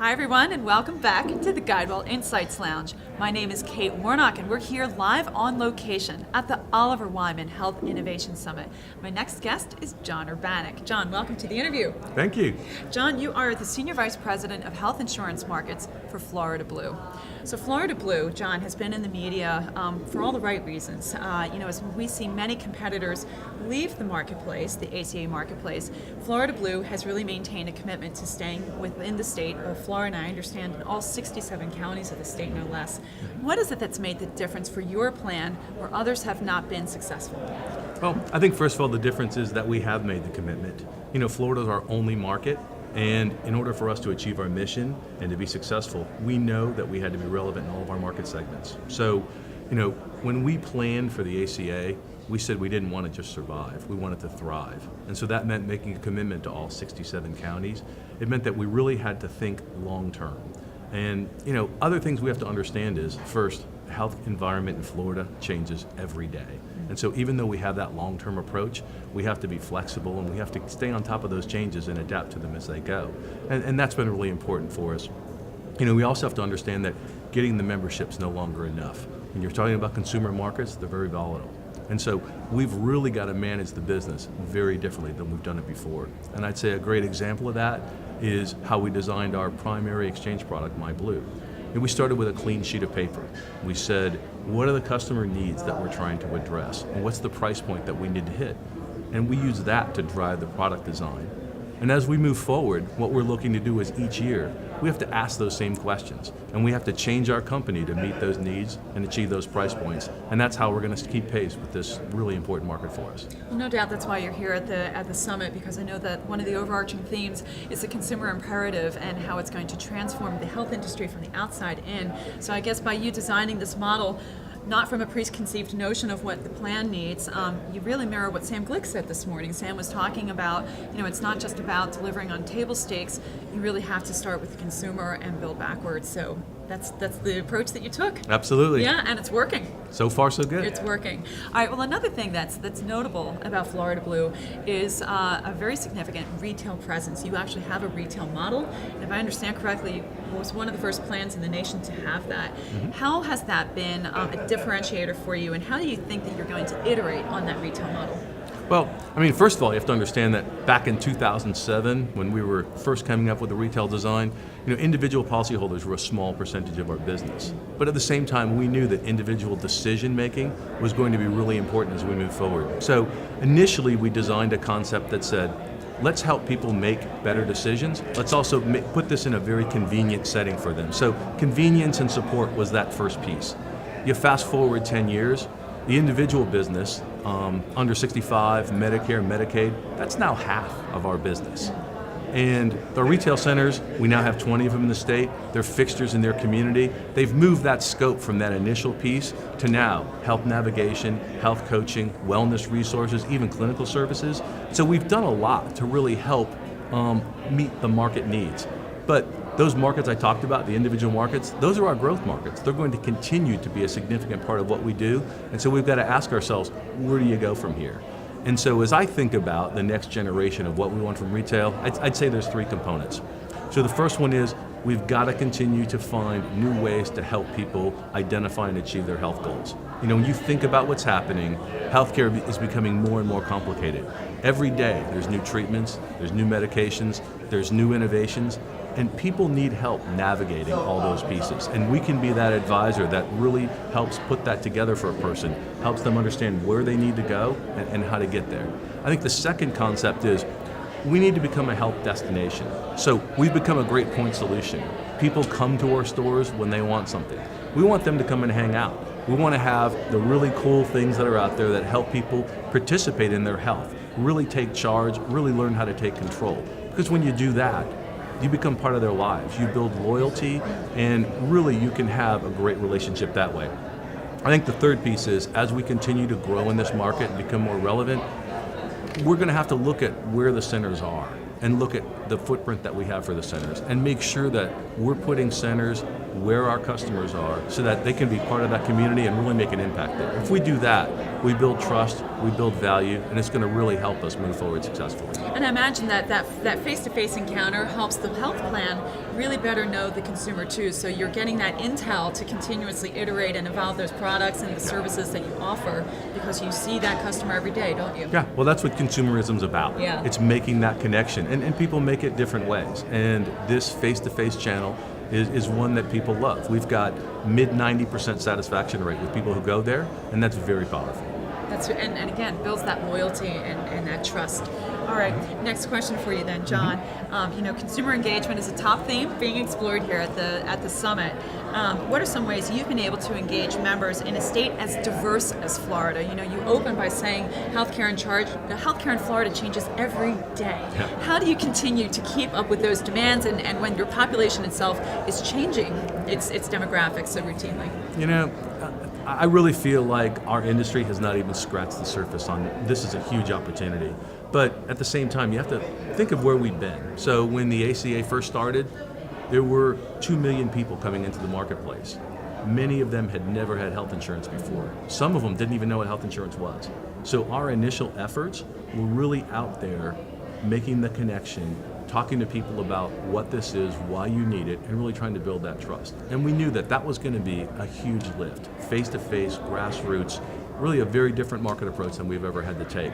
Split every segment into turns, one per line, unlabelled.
Hi everyone, and welcome back to the Guidewell Insights Lounge. My name is Kate Warnock, and we're here live on location at the Oliver Wyman Health Innovation Summit. My next guest is Jon Urbanek. Jon, welcome to the interview.
Thank you.
Jon, you are the Senior Vice President of Health Insurance Markets for Florida Blue. So Florida Blue, Jon, has been in the media for all the right reasons. As we see many competitors leave the marketplace, the ACA marketplace, Florida Blue has really maintained a commitment to staying within the state of Florida, and I understand in all 67 counties of the state, no less. What is it that's made the difference for your plan where others have not been successful?
Well, I think first of all, the difference is that we have made the commitment. Florida is our only market, and in order for us to achieve our mission and to be successful, we know that we had to be relevant in all of our market segments. So, when we planned for the ACA, we said we didn't want to just survive, we wanted to thrive. And so that meant making a commitment to all 67 counties. It meant that we really had to think long term. And other things we have to understand is, first, the health environment in Florida changes every day. And so even though we have that long-term approach, we have to be flexible and we have to stay on top of those changes and adapt to them as they go. And that's been really important for us. We also have to understand that getting the membership's no longer enough. When you're talking about consumer markets, they're very volatile. And so we've really got to manage the business very differently than we've done it before. And I'd say a great example of that is how we designed our primary exchange product, MyBlue. And we started with a clean sheet of paper. We said, what are the customer needs that we're trying to address? And what's the price point that we need to hit? And we use that to drive the product design. And as we move forward, what we're looking to do is each year, we have to ask those same questions. And we have to change our company to meet those needs and achieve those price points. And that's how we're going to keep pace with this really important market for us.
Well, no doubt that's why you're here at the summit, because I know that one of the overarching themes is the consumer imperative and how it's going to transform the health industry from the outside in. So I guess by you designing this model, not from a preconceived notion of what the plan needs, you really mirror what Sam Glick said this morning. Sam was talking about, it's not just about delivering on table stakes, you really have to start with the consumer and build backwards. So that's the approach that you took.
Absolutely.
Yeah, and it's working.
So far, so good.
It's working. All right, well, another thing that's notable about Florida Blue is a very significant retail presence. You actually have a retail model. And if I understand correctly, it was one of the first plans in the nation to have that. Mm-hmm. How has that been a differentiator for you, and how do you think that you're going to iterate on that retail model?
Well, first of all, you have to understand that back in 2007, when we were first coming up with the retail design, individual policyholders were a small percentage of our business. But at the same time, we knew that individual decision making was going to be really important as we move forward. So initially, we designed a concept that said, let's help people make better decisions. Let's also put this in a very convenient setting for them. So convenience and support was that first piece. You fast forward 10 years, the individual business, under 65, Medicare, Medicaid, that's now half of our business. And the retail centers, we now have 20 of them in the state. They're fixtures in their community. They've moved that scope from that initial piece to now health navigation, health coaching, wellness resources, even clinical services. So we've done a lot to really help meet the market needs. But those markets I talked about, the individual markets, those are our growth markets. They're going to continue to be a significant part of what we do. And so we've got to ask ourselves, where do you go from here? And so as I think about the next generation of what we want from retail, I'd say there's three components. So the first one is we've got to continue to find new ways to help people identify and achieve their health goals. When you think about what's happening, healthcare is becoming more and more complicated. Every day there's new treatments, there's new medications, there's new innovations, and people need help navigating all those pieces. And we can be that advisor that really helps put that together for a person, helps them understand where they need to go and how to get there. I think the second concept is we need to become a health destination. So we've become a great point solution. People come to our stores when they want something. We want them to come and hang out. We want to have the really cool things that are out there that help people participate in their health, really take charge, really learn how to take control. Because when you do that, you become part of their lives. You build loyalty, and really you can have a great relationship that way. I think the third piece is, as we continue to grow in this market and become more relevant, we're going to have to look at where the centers are and look at the footprint that we have for the centers and make sure that we're putting centers where our customers are so that they can be part of that community and really make an impact there. If we do that, we build trust, we build value, and it's going to really help us move forward successfully.
And I imagine that face-to-face encounter helps the health plan really better know the consumer too. So you're getting that intel to continuously iterate and evolve those products and the services that you offer because you see that customer every day, don't you?
Yeah, well, that's what consumerism's about.
Yeah.
It's making that connection, and people make it different ways. And this face-to-face channel is one that people love. We've got mid 90% satisfaction rate with people who go there, and that's very powerful.
And again, builds that loyalty and that trust. All right, next question for you then, John. Consumer engagement is a top theme being explored here at the summit. What are some ways you've been able to engage members in a state as diverse as Florida? You open by saying healthcare in Florida changes every day.
Yeah.
How do you continue to keep up with those demands and when your population itself is changing its demographics so routinely?
I really feel like our industry has not even scratched the surface on this is a huge opportunity. But at the same time, you have to think of where we've been. So when the ACA first started, there were 2 million people coming into the marketplace. Many of them had never had health insurance before. Some of them didn't even know what health insurance was. So our initial efforts were really out there making the connection, talking to people about what this is, why you need it, and really trying to build that trust. And we knew that was going to be a huge lift, face-to-face, grassroots, really a very different market approach than we've ever had to take.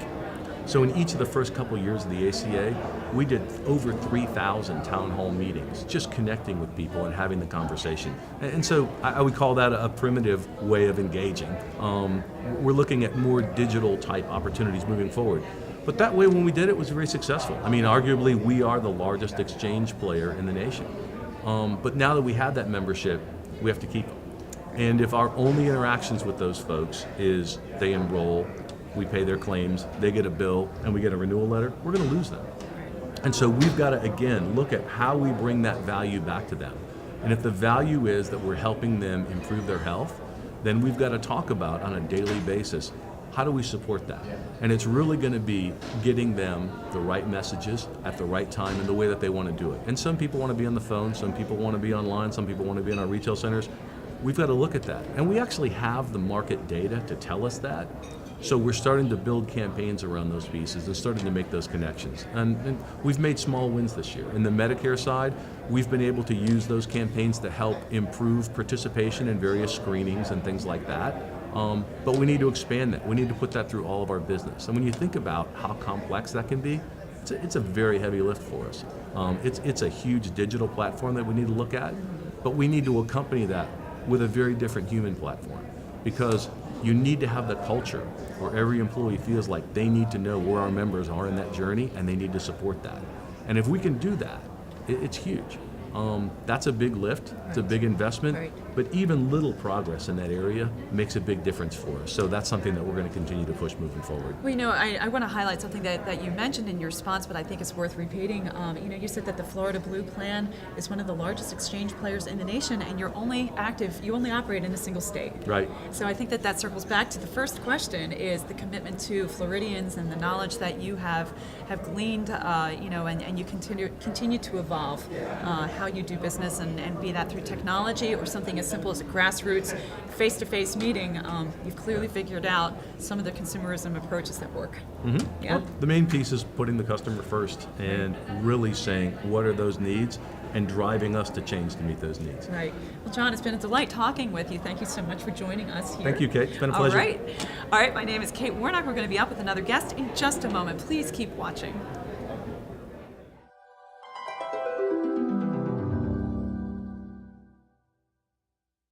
So in each of the first couple of years of the ACA, we did over 3,000 town hall meetings, just connecting with people and having the conversation. And so I would call that a primitive way of engaging. We're looking at more digital type opportunities moving forward. But that way, when we did it, was very successful. I mean, arguably, we are the largest exchange player in the nation. But now that we have that membership, we have to keep them. And if our only interactions with those folks is they enroll, we pay their claims, they get a bill, and we get a renewal letter, we're going to lose them. And so we've got to, again, look at how we bring that value back to them. And if the value is that we're helping them improve their health, then we've got to talk about on a daily basis, how do we support that? And it's really going to be getting them the right messages at the right time in the way that they want to do it. And some people want to be on the phone, some people want to be online, some people want to be in our retail centers. We've got to look at that. And we actually have the market data to tell us that. So we're starting to build campaigns around those pieces and starting to make those connections. And we've made small wins this year. In the Medicare side, we've been able to use those campaigns to help improve participation in various screenings and things like that. But we need to expand that. We need to put that through all of our business. And when you think about how complex that can be, it's a very heavy lift for us. It's a huge digital platform that we need to look at, but we need to accompany that with a very different human platform, because you need to have the culture where every employee feels like they need to know where our members are in that journey and they need to support that. And if we can do that, it's huge. That's a big lift, it's a big investment,
Right.
but even little progress in that area makes a big difference for us. So that's something that we're going to continue to push moving forward.
Well, I want to highlight something that you mentioned in your response, but I think it's worth repeating. You said that the Florida Blue Plan is one of the largest exchange players in the nation, and you only operate in a single state.
Right.
So I think that circles back to the first question, is the commitment to Floridians and the knowledge that you have gleaned, and you continue to evolve how you do business, and be that through technology or something as simple as a grassroots face-to-face meeting. You've clearly figured out some of the consumerism approaches that work.
Mm-hmm.
Yeah.
Well, the main piece is putting the customer first and really saying what are those needs and driving us to change to meet those needs.
Right. Well, John, it's been a delight talking with you. Thank you so much for joining us here.
Thank you, Kate. It's been a pleasure.
All right. My name is Kate Warnock. We're going to be up with another guest in just a moment. Please keep watching.